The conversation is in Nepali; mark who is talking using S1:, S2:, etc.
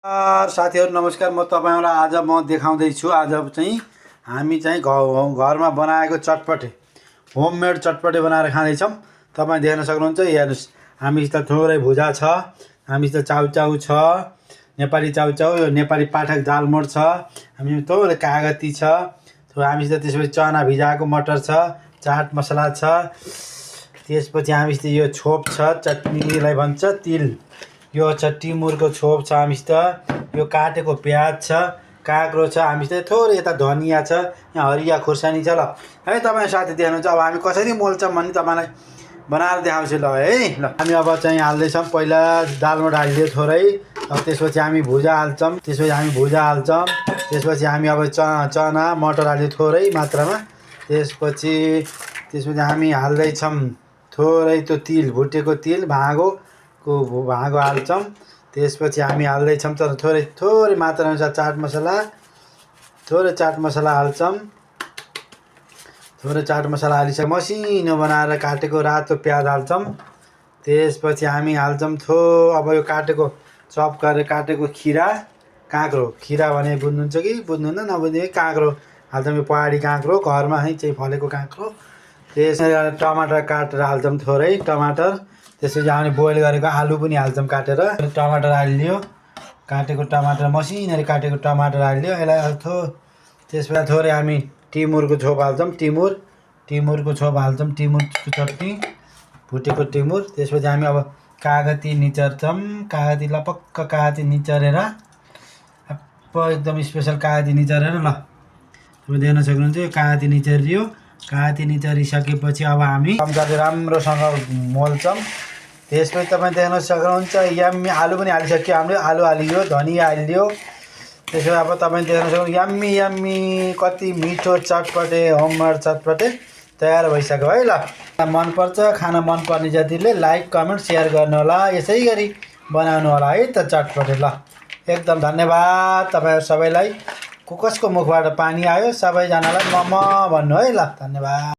S1: साथीहरु नमस्कार। म तपाईहरुलाई आज म देखाउँदैछु। आज चाहिँ हामी चाहिँ घरमा बनाएको चटपटे होममेड चटपटे बनाएर खाँदैछौँ। तपाईं देख्न सक्नुहुन्छ। हेर्नुस्, हामीसित थोरै भुजा छ, हामीसित चाउचाउ छ, नेपाली चाउचाउ, यो नेपाली पाठक दालमोड छ, हामी थोरै कागती छ, हामीसित त्यसपछि चना भिजाएको मटर छ, चाट मसला छ, त्यसपछि हामीसित यो छोप छ, चटनीलाई भन्छ तिल, यो छ टिमुरको छोप छ, हामीसित यो काटेको प्याज छ, काँक्रो छ, हामीसित थोरै यता धनिया छ, यहाँ हरिया खुर्सानी छ। ल है तपाईँ साथी देख्नुहुन्छ। अब हामी कसरी मोल्छौँ भन्ने तपाईँलाई बनाएर देखाउँछु। ल है, ल हामी अब चाहिँ हाल्दैछौँ। पहिला दालमा हालिदियो थोरै, अब त्यसपछि हामी भुजा हाल्छौँ, त्यसपछि हामी अब चना मटर हालिदियो थोरै मात्रामा। त्यसपछि हामी हाल्दैछौँ थोरै त्यो तिल, भुटेको तिल, भाँगो हाल्छौँ। त्यसपछि हामी हाल्दैछौँ तर थोरै मात्रामा चाट मसला, थोरै चाट मसला हाल्छौँ। थोरै चाट मसला हालिसके मसिनो बनाएर काटेको रातो प्याज हाल्छौँ। त्यसपछि हामी हाल्छौँ अब यो काटेको चप गरेर काटेको काँक्रो, खिरा भने बुझ्नुहुन्छ कि बुझ्नुहुन्न, नबुझ्ने काँक्रो हाल्छौँ। यो पहाडी काँक्रो, घरमा चाहिँ फलेको काँक्रो। त्यसपछि टमाटर काटेर हाल्छौँ थोरै टमाटर। त्यसपछि हामी बोइल गरेको आलु पनि हाल्छौँ काटेर। टमाटर हालिदियो, काटेको टमाटर, मसिनरी काटेको टमाटर हालिदियो। यसलाई त्यसपछि थोरै हामी टिमुरको छोप हाल्छौँ, टिमुरको छोप हाल्छौँ, टिमुरको चटनी, भुटेको टिमुर। त्यसपछि हामी अब कागती निचर्छौँ, कागती लपक्क कागती निचरेर, एकदम स्पेसल कागती निचरेर। ल तपाईँ देख्न सक्नुहुन्छ, यो कागती निचरियो। कागती निचरिसकेपछि अब हामी चम्चाले राम्रोसँग मोल्छौँ। त्यसपछि तपाईँ देख्न सक्नुहुन्छ यम्मी आलु पनि हालिसक्यो हामीले, आलु हालियो, धनिया हालिदियो। त्यसपछि अब तपाईँ देख्न सक्नुहुन्छ यम्मी कति मिठो चटपटे होममेड चटपटे तयार भइसक्यो है। ल मनपर्छ, खाना मनपर्ने जतिले लाइक कमेन्ट सेयर गर्नु होला, यसै गरी बनाउनु होला है त चटपटे। ल एकदम धन्यवाद तपाईँ सबैलाई। कसको मुखबाट पानी आयो, सबैजनालाई मम भन्नु है। ल धन्यवाद।